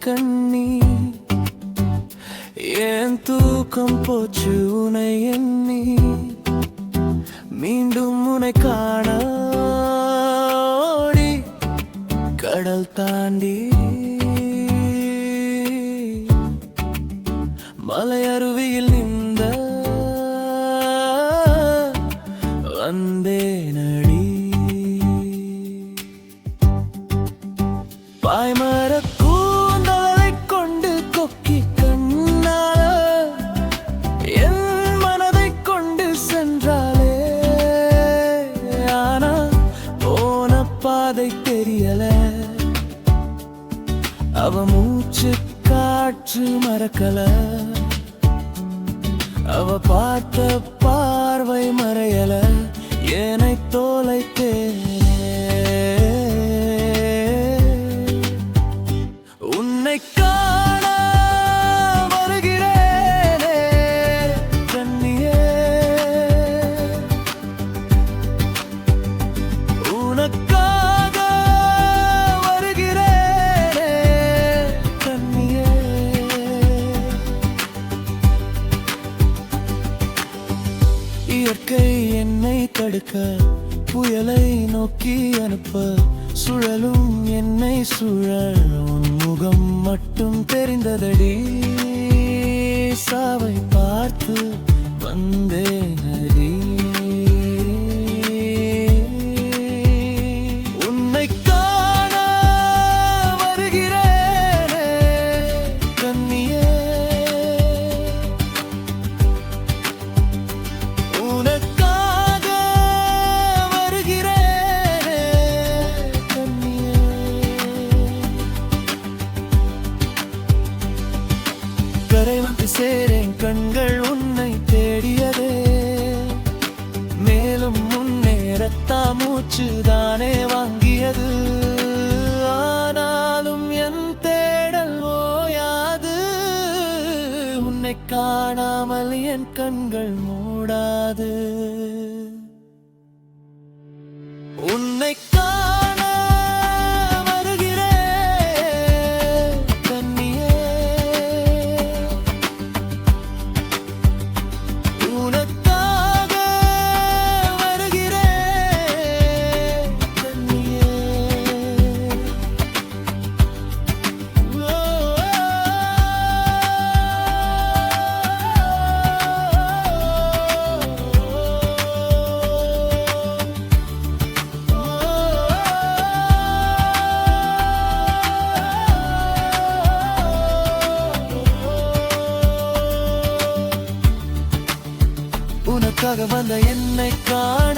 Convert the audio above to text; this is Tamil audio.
கண்ணி ஏன் தூக்கம் போச்சு உனை எண்ணி மீண்டும் உனை காண ஓடி கடல் தாண்டி மலை அருவியில் நின்ற வந்தேனடி பாய்மர கூந்தலை கொண்டு கொக்கி கண்ணால என் மனதை கொண்டு சென்றாலே ஆனா போன பாதை தெரியல அவ மூச்சு காற்று மறக்கல அவ பார்த்த பார்வை மறையல என்னை தோலைத்தேனே உன்னை காண வருகிறேனே கண்ணியே உனக்காக வருகிறேனே கண்ணியே இயற்கை என்னை தடுக்க புயலை நோக்கி அனுப்ப சுழலும் என்னை சுழல் உன் முகம் மட்டும் தெரிந்ததடி சாவை பார்த்து வந்தேனடி உன்னை காண வருகிறேனே கண்ணியே உனக்காக வருகிறேனே கண்ணியே கரை வந்து சேரேன் கண்கள் உன்னை தேடியதே மேலும் முன்னேறத்தா மூச்சு தானே வாங்கியது ஆனாலும் என் தேடல் ஓயாது உன்னை காணாமல் என் கண்கள் மூடாது உன்னை காண வருகிறேன் கண்ணியே உனக்காக வருகிறேன் கண்ணியே உனக்காக வந்த என்னை காண